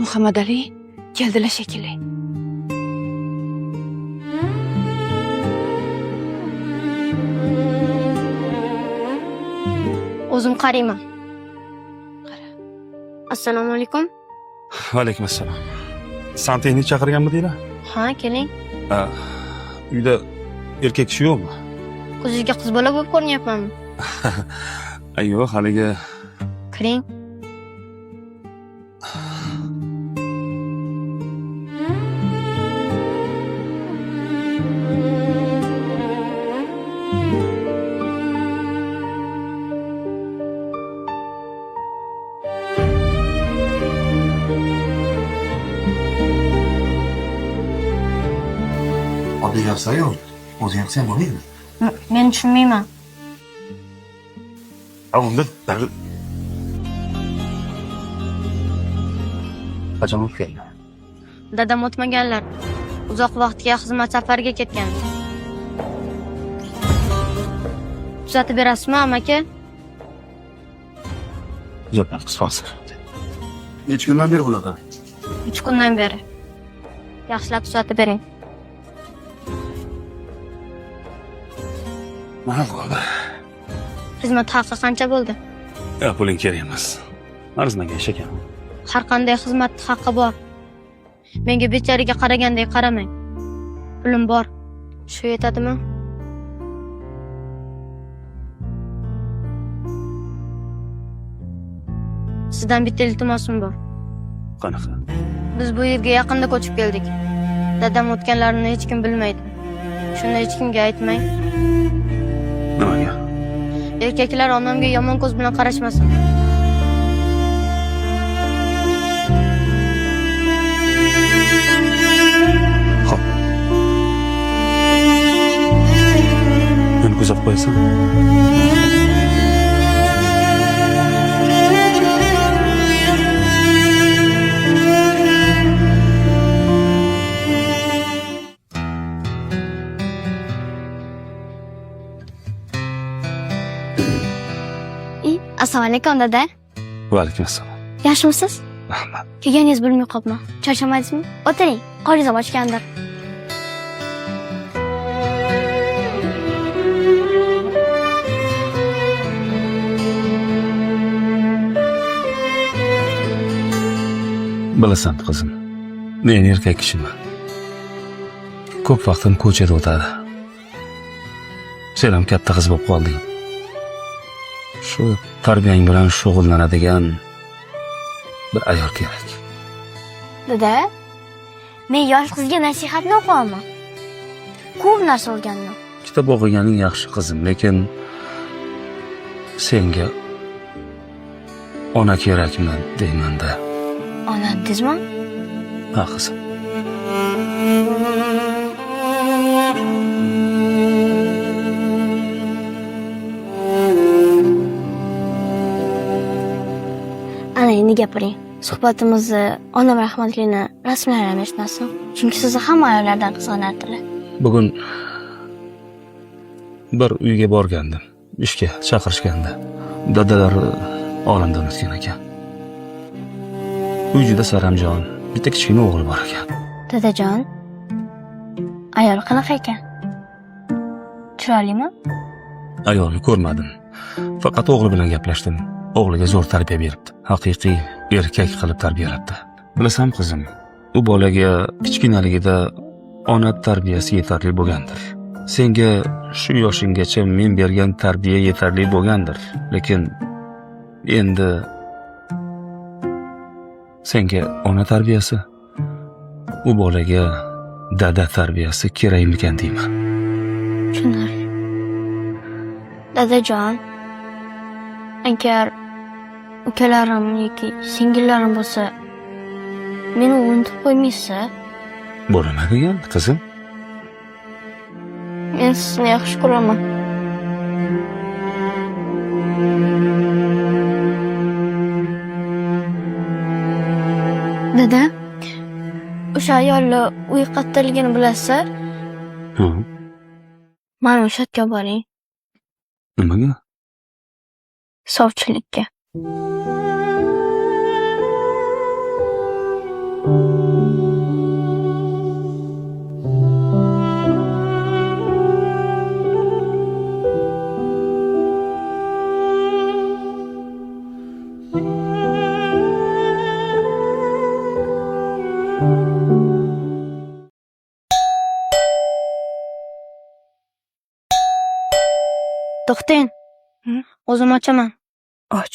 Muhammad Ali keldilar shekilli. O'zim qarayman. Assalomu alaykum. Va alaykum assalom. Santexnik chaqirganmidinglar? Ha, keling. Uyda erkak kishi yo'qmi? O'zingizga qiz bola bo'lib ko'rinyapmanmi? Yo'q, haligi Kiring. Oddiy yoqsa-yu, o'zi yoqsa bo'lmaydi. Men tushunmayman. unda qachon o'tib keldi? Dadam o'tmaganlar. Uzoq vaqtga xizmat safariga ketgan. Tuzatib berasizmi, amaki? Yo'q, qisqasi. Necha kundan beri bunaqa? 3 kundan beri. Yaxshilab tuzatib bering. Mana bo'ldi. Xizmat haqi qancha bo'ldi? Puling kerak emas. Arzmagan ish ekan. Har qanday xizmat haqqi bor. Menga bechariga qaragandek qaramang. Pulim bor. Shu yetadimi? Sizdan bitta iltimosim bor. Qanaqa? Biz bu yerga yaqinda ko'chib keldik. Dadam o'tganlarini hech kim bilmaydi. Shuni hech kimga aytmang. Nimaga? Erkaklar onamga yomon ko'z bilan qarashmasin. Xo'p. Meni kuzatib qo'yasan? Assalomu alaykum dada. Va alaykum assalom. Yaxshimisiz? Rahmat. Kelganingiz bilmay qolibman. Charchamadingizmi? O'tiring. Qoringiz ochgandir. Bilasan qizim, men erkak kishiman. Ko'p vaqtim ko'chada o'tadi. Sen ham katta qiz bo'lib qolding. Shu tarbiyang bilan shug'ullanadigan bir ayol kerak. Dada, men yosh qizga nasihatni o'qiyman. Ko'p narsa o'rgandim. Kitob o'qiganing yaxshi qizim, lekin senga ona kerakmi deyman-da. Ona dedingizmi? Ha qizim. Ana endi gapiring. Suhbatimizni onam rahmatligini rasmlaram eshitmasin. Chunki sizni hamma ayollardan qizg'anardilar. Bugun bir uyga borgandim. Ishga chaqirishganda. Dadalar olamdan o'tgan ekan. Uy juda saramjon. Bitta kichkina o'g'li bor ekan. Dadajon, ayol qanaqa ekan? Chiroylimi? Ayolni ko'rmadim. Faqat o'g'li bilan gaplashdim. O'g'liga zo'r tarbiya beribdi. Haqiqiy erkak qilib tarbiyalabdi. Bilasan qizim, u bolaga kichkinaligida ona tarbiyasi yetarli bo'lgandir. Senga shu yoshinggacha men bergan tarbiya yetarli bo'lgandir. Lekin endi senga ona tarbiyasi, u bolaga dada tarbiyasi kerakmikan deyman. Tushunarli. Dadajon, agar ukalarim yoki singillarim bo'lsa, meni unutib qo'ymaysiz? Bu nima degan qizim? Men sizni yaxshi ko'raman. Dada, o'sha ayolni uy qayerdaligini bilasizlar? Mana o'sha yerga boring. Nimaga? Sovchilikka. To'xtang. O'zim ochaman. Och.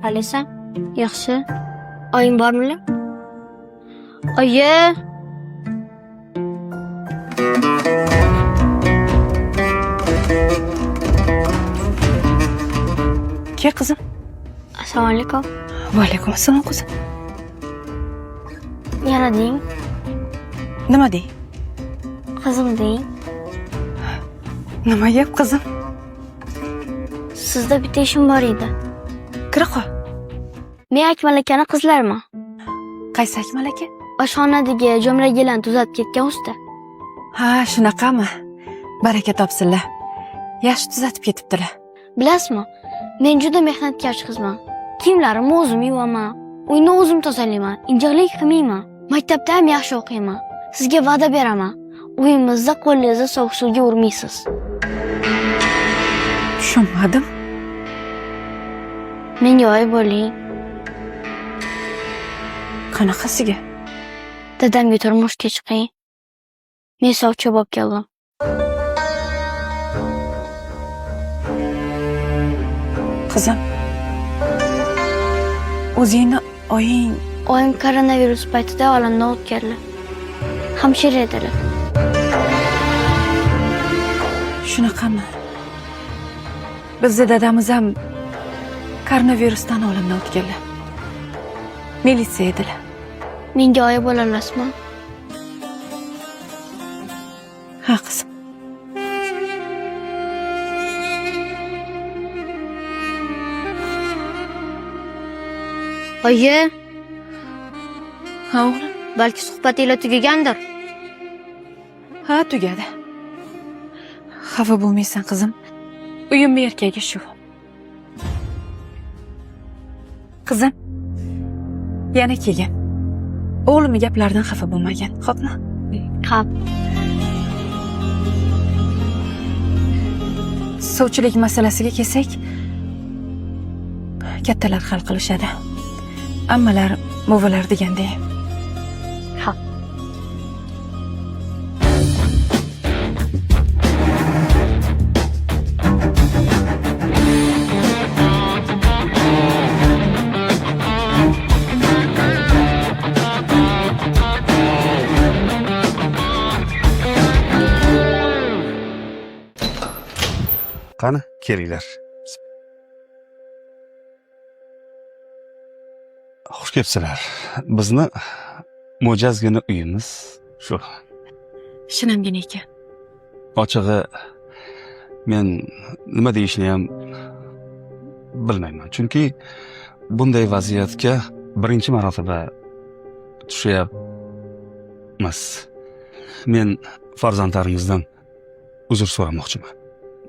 Alisa, yaxshi. Oying bormi? Oyi. Ke qizim. Assalomu alaykum. Va alaykum assalom qizim. Yana deng. Nima dey? Qizim deng. Nima gap qizim? Sizda bitta ishim bor edi. Kira qol. Men Akmal akani qizlarman. Qaysi Akmal aka? Oshxonadagi jo'mragilarni tuzatib ketgan usta. Ha, shunaqami? Baraka topsinlar. Yaxshi tuzatib ketibdilar. Bilasizmi? Men juda mehnatkash qizman. Kiyimlarimni o'zim yuvaman. Uyni o'zim tozalayman. Injiqlik qilmayman. Maktabda ham yaxshi o'qiyman. Sizga va'da beraman. Uyimizda qo'lingizni sovuq suvga urmaysiz. Tushunmadim. Menga oy bo'ling. Qanaqasiga? Dadamga turmushga chiqing. Men sovchi bo'lib keldim. Qizim. O'zingni oying Oyim koronavirus paytida olamdan o'tganlar. Hamshira edilar. shunaqami? Bizda dadamiz ham koronavirusdan olamdan o'tganlar. Militsiya edilar. Menga oyi bo'la olasizmi? Ha qizim. Oyi, Ha o'g'lim. balki suhbatinglar tugagandir. Ha tugadi. Xafa bo'lmaysan qizim. Uyimni erkagi shu. Qizim. Yana kelgan. O'g'limning gaplaridan xafa bo'lmagan. Xo'pmi? Qap. Sovchilik masalasiga kelsak, kattalar hal qilishadi. Ammalar, buvilar degandek. Ha. Qani, kelinglar. Xush kelibsizlar. Bizni mo'jazgina uyimiz shu. Shinamgina ekan. Ochig'i men nima deyishni ham bilmayman. Chunki bunday vaziyatga birinchi marotaba tushyapmiz. Men farzandlaringizdan uzr so'ramoqchiman.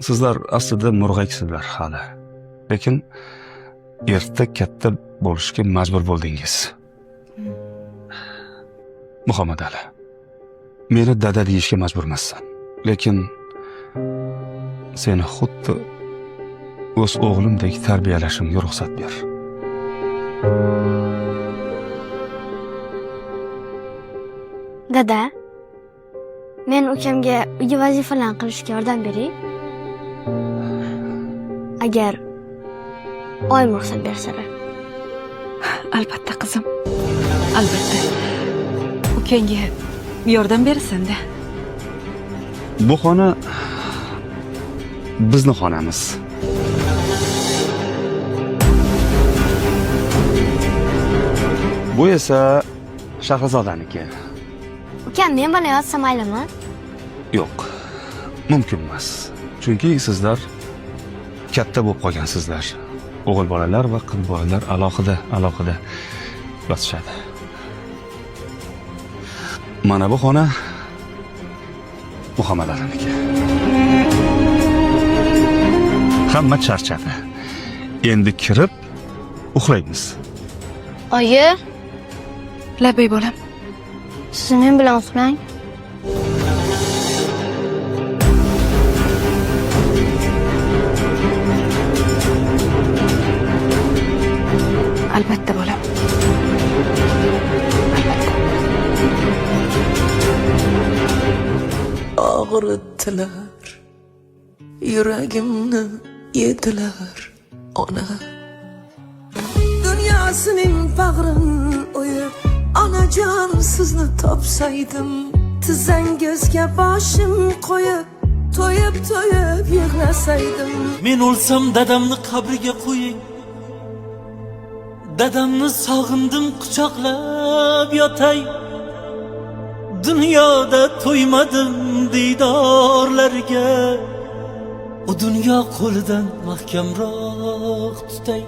Sizlar aslida murg'aksizlar hali. Lekin erta katta bo'lishga majbur bo'ldingiz. Muhammad Ali, meni dada deyishga majburmassan. Lekin seni xuddi o'z o'g'limdek tarbiyalashimga ruxsat ber. Dada, men ukamga uy vazifalarni qilishga yordam beray. Agar oyim ruxsat bersalar. Albatta qizim. Albatta. Ukangga yordam berasan-da. Bu xona bizni xonamiz. Bu esa Shahrizodaniki. Ukam men bilan yotsa maylimi? Yo'q, mumkin emas. Chunki sizlar katta bo'lib qolgansizlar. O'g'il bolalar va qiz bolalar alohida yotishadi. Mana bu xona Muhammad Aliniki. Hamma charchadi. Endi kirib uxlaymiz. Oyi, Labbay bolam. siz men bilan uxlang. Albatta bolam. Albatta. og'ritdilar, yuragimni yedilar ona. Dünyasının bağrını oyup anacan sizni topsaydım, tizan gözge başım koyup to'yib yig'lasaydim. Men o'lsam dadamni qabriga qo'ying, dadamni sog'indim quchoqlab yotay. Dunyoda to'ymadim diydorlarga, u dunyo qo'lidan mahkamroq tutay.